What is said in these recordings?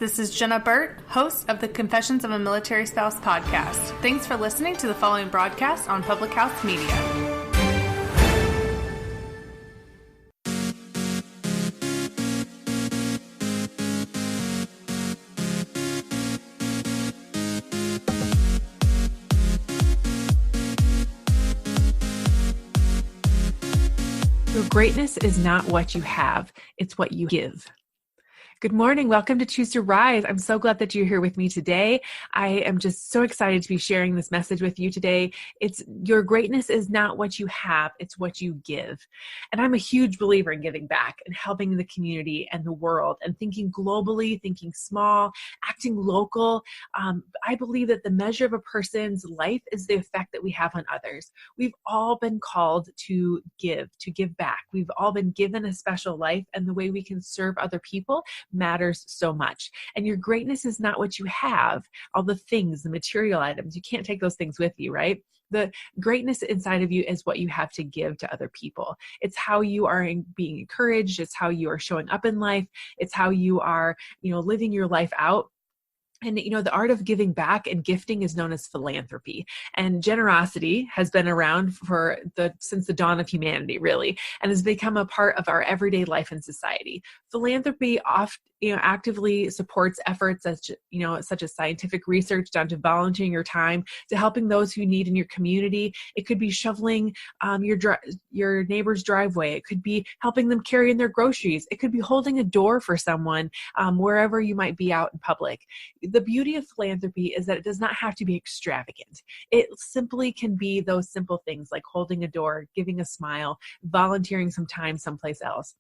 this is Jenna Burt, host of the Confessions of a Military Spouse podcast. Thanks for listening to the following broadcast on Public House Media. Your greatness is not what you have, it's what you give. Good morning. Welcome to Choose to Rise. I'm so glad that you're here with me today. I am just so excited to be sharing this message with you today. It's your greatness is not what you have, it's what you give. And I'm a huge believer in giving back and helping the community and the world and thinking globally, thinking small, acting local. I believe that the measure of a person's life is the effect that we have on others. We've all been called to give back. We've all been given a special life, and the way we can serve other people matters so much. And your greatness is not what you have, all the things, the material items. You can't take those things with you, right? The greatness inside of you is what you have to give to other people. It's how you are being encouraged. It's how you are showing up in life. It's how you are, living your life out. And, the art of giving back and gifting is known as philanthropy. And generosity has been around since the dawn of humanity, really, and has become a part of our everyday life in society. Philanthropy actively supports efforts such as scientific research, down to volunteering your time, to helping those who need in your community. It could be shoveling your neighbor's driveway. It could be helping them carry in their groceries. It could be holding a door for someone wherever you might be out in public. The beauty of philanthropy is that it does not have to be extravagant. It simply can be those simple things like holding a door, giving a smile, volunteering some time someplace else.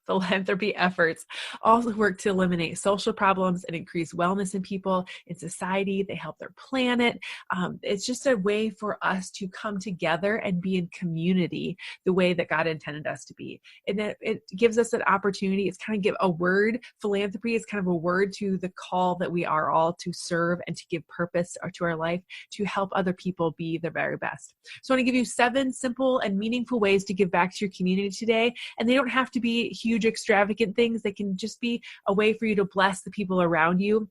Philanthropy efforts also work to eliminate social problems and increase wellness in people, in society. They help their planet. It's just a way for us to come together and be in community the way that God intended us to be. And it gives us an opportunity. It's kind of a word. Philanthropy is kind of a word to the call that we are all to serve and to give purpose to our life, to help other people be their very best. So I want to give you 7 simple and meaningful ways to give back to your community today. And they don't have to be huge, extravagant things. They can just be a way for you to bless the people around you,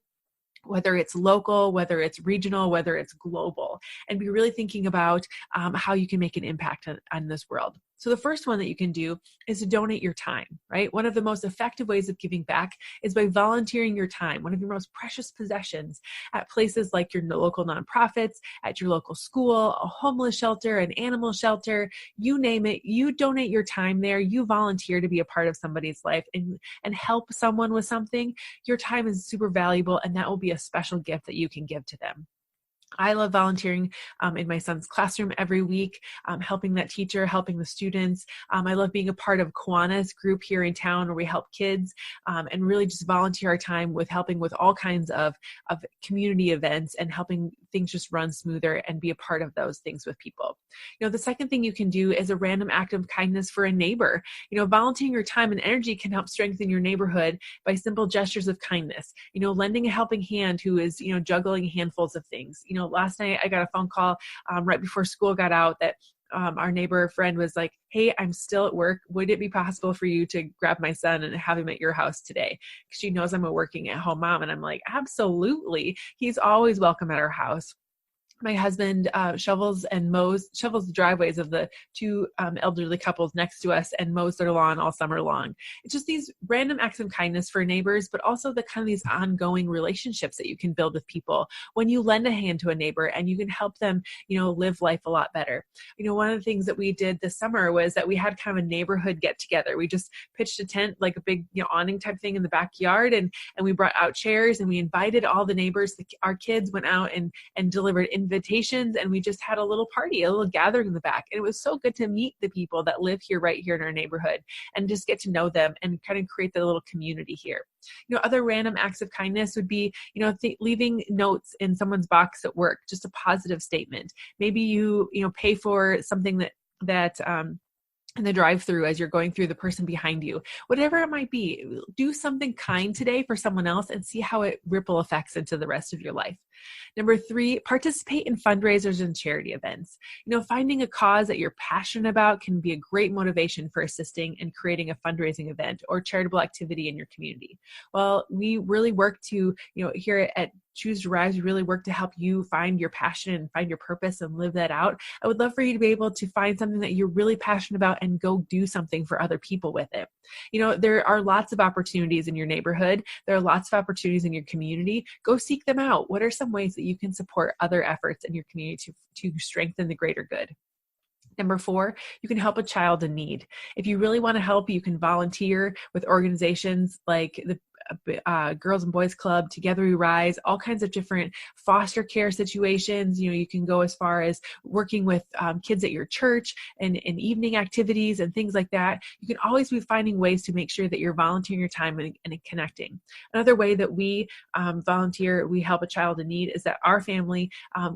whether it's local, whether it's regional, whether it's global, and be really thinking about how you can make an impact on this world. So the first one that you can do is to donate your time, right? One of the most effective ways of giving back is by volunteering your time, one of your most precious possessions, at places like your local nonprofits, at your local school, a homeless shelter, an animal shelter, you name it. You donate your time there. You volunteer to be a part of somebody's life and help someone with something. Your time is super valuable, and that will be a special gift that you can give to them. I love volunteering in my son's classroom every week, helping that teacher, helping the students. I love being a part of Kiwanis group here in town where we help kids and really just volunteer our time with helping with all kinds of community events and helping things just run smoother and be a part of those things with people. The second thing you can do is a random act of kindness for a neighbor. Volunteering your time and energy can help strengthen your neighborhood by simple gestures of kindness. Lending a helping hand who is, juggling handfuls of things. Last night I got a phone call right before school got out that our neighbor friend was like, "Hey, I'm still at work. Would it be possible for you to grab my son and have him at your house today?" Because she knows I'm a working at home mom. And I'm like, absolutely. He's always welcome at our house. My husband shovels the driveways of the 2 elderly couples next to us and mows their lawn all summer long. It's just these random acts of kindness for neighbors, but also the kind of these ongoing relationships that you can build with people when you lend a hand to a neighbor and you can help them, live life a lot better. One of the things that we did this summer was that we had kind of a neighborhood get together. We just pitched a tent, like a big, awning type thing in the backyard, and we brought out chairs and we invited all the neighbors. Our kids went out and delivered invitations, and we just had a little party, a little gathering in the back. And it was so good to meet the people that live here, right here in our neighborhood, and just get to know them and kind of create the little community here. Other random acts of kindness would be, leaving notes in someone's box at work, just a positive statement. Maybe you pay for something that in the drive-through as you're going through the person behind you. Whatever it might be, do something kind today for someone else and see how it ripple effects into the rest of your life. Number 3, participate in fundraisers and charity events. Finding a cause that you're passionate about can be a great motivation for assisting and creating a fundraising event or charitable activity in your community. Well, we really work to, here at Choose to Rise, we really work to help you find your passion and find your purpose and live that out. I would love for you to be able to find something that you're really passionate about and go do something for other people with it. There are lots of opportunities in your neighborhood. There are lots of opportunities in your community. Go seek them out. What are some ways that you can support other efforts in your community to strengthen the greater good? Number 4, you can help a child in need. If you really want to help, you can volunteer with organizations like the Girls and Boys Club, Together We Rise, all kinds of different foster care situations. You can go as far as working with kids at your church and evening activities and things like that. You can always be finding ways to make sure that you're volunteering your time and connecting. Another way that we volunteer, we help a child in need, is that our family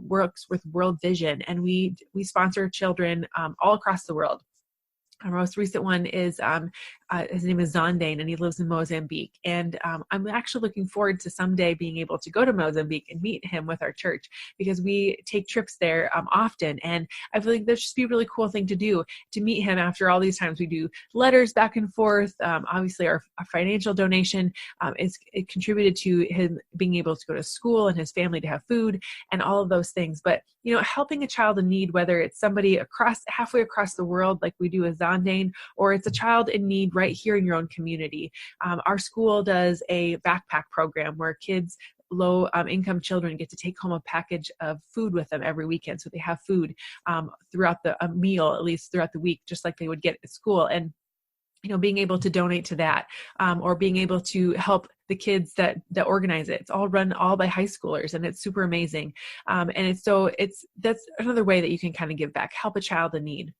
works with World Vision, and we sponsor children all across the world. Our most recent one is, his name is Zondane, and he lives in Mozambique. And I'm actually looking forward to someday being able to go to Mozambique and meet him with our church, because we take trips there often. And I feel like there's just be a really cool thing to do, to meet him after all these times. We do letters back and forth. Obviously, our financial donation it contributed to him being able to go to school and his family to have food and all of those things. But, helping a child in need, whether it's somebody halfway across the world, like we do with Zondane, or it's a child in need right here in your own community. Our school does a backpack program where kids, low income children, get to take home a package of food with them every weekend. So they have food throughout a meal, at least throughout the week, just like they would get at school. And being able to donate to that, or being able to help the kids that organize it. It's all run by high schoolers, and it's super amazing. And that's another way that you can kind of give back, help a child in need.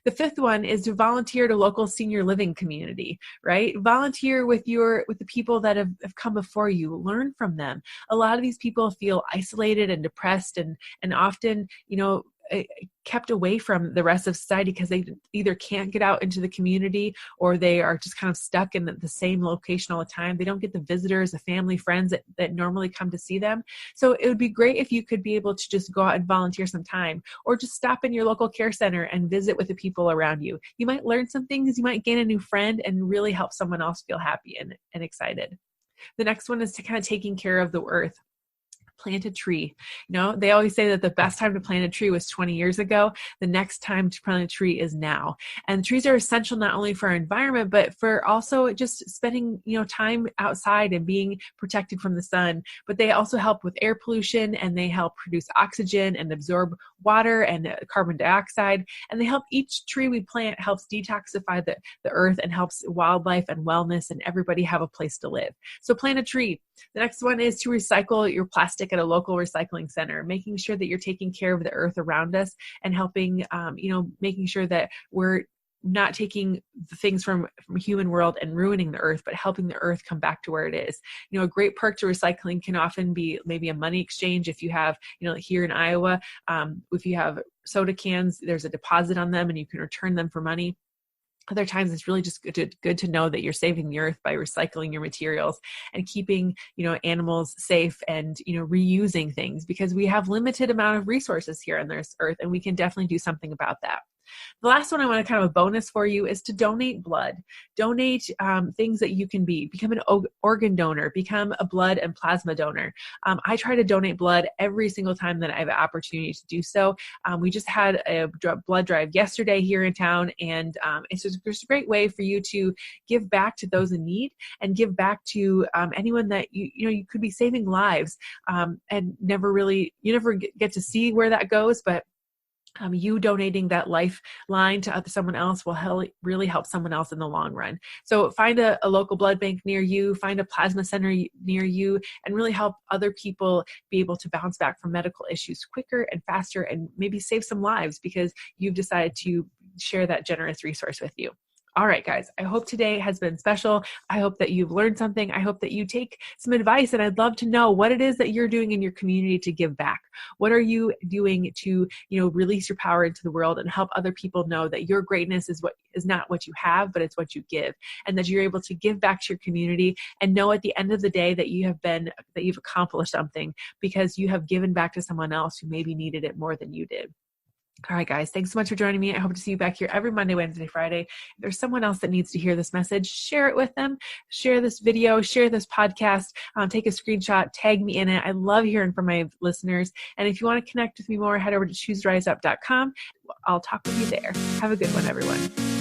The 5th one is to volunteer to local senior living community, right? Volunteer with the people that have come before you. Learn from them. A lot of these people feel isolated and depressed and often, kept away from the rest of society because they either can't get out into the community, or they are just kind of stuck in the same location all the time. They don't get the visitors, the family, friends that normally come to see them. So it would be great if you could be able to just go out and volunteer some time, or just stop in your local care center and visit with the people around you. You might learn some things, you might gain a new friend, and really help someone else feel happy and excited. The next one is to kind of taking care of the earth. Plant a tree. They always say that the best time to plant a tree was 20 years ago. The next time to plant a tree is now. And trees are essential not only for our environment, but for also just spending, time outside and being protected from the sun. But they also help with air pollution, and they help produce oxygen and absorb water and carbon dioxide. And they help, each tree we plant helps detoxify the earth and helps wildlife and wellness and everybody have a place to live. So plant a tree. The next one is to recycle your plastic at a local recycling center, making sure that you're taking care of the earth around us and helping, making sure that we're not taking the things from human world and ruining the earth, but helping the earth come back to where it is. A great perk to recycling can often be maybe a money exchange. If you have, here in Iowa, if you have soda cans, there's a deposit on them and you can return them for money. Other times it's really just good to know that you're saving the earth by recycling your materials and keeping, animals safe and, reusing things, because we have limited amount of resources here on this earth, and we can definitely do something about that. The last one I want to kind of a bonus for you is to donate blood. Donate things that you can be. Become an organ donor. Become a blood and plasma donor. I try to donate blood every single time that I have an opportunity to do so. We just had a blood drive yesterday here in town, and it's just a great way for you to give back to those in need and give back to anyone that you could be saving lives, and you never get to see where that goes, but you donating that lifeline to someone else will really help someone else in the long run. So find a local blood bank near you, find a plasma center near you, and really help other people be able to bounce back from medical issues quicker and faster, and maybe save some lives because you've decided to share that generous resource with you. All right, guys, I hope today has been special. I hope that you've learned something. I hope that you take some advice, and I'd love to know what it is that you're doing in your community to give back. What are you doing to, release your power into the world and help other people know that your greatness is not what you have, but it's what you give, and that you're able to give back to your community and know at the end of the day that you've accomplished something because you have given back to someone else who maybe needed it more than you did. All right, guys, thanks so much for joining me. I hope to see you back here every Monday, Wednesday, Friday. If there's someone else that needs to hear this message, share it with them. Share this video, share this podcast, take a screenshot, tag me in it. I love hearing from my listeners. And if you want to connect with me more, head over to chooseriseup.com. I'll talk with you there. Have a good one, everyone.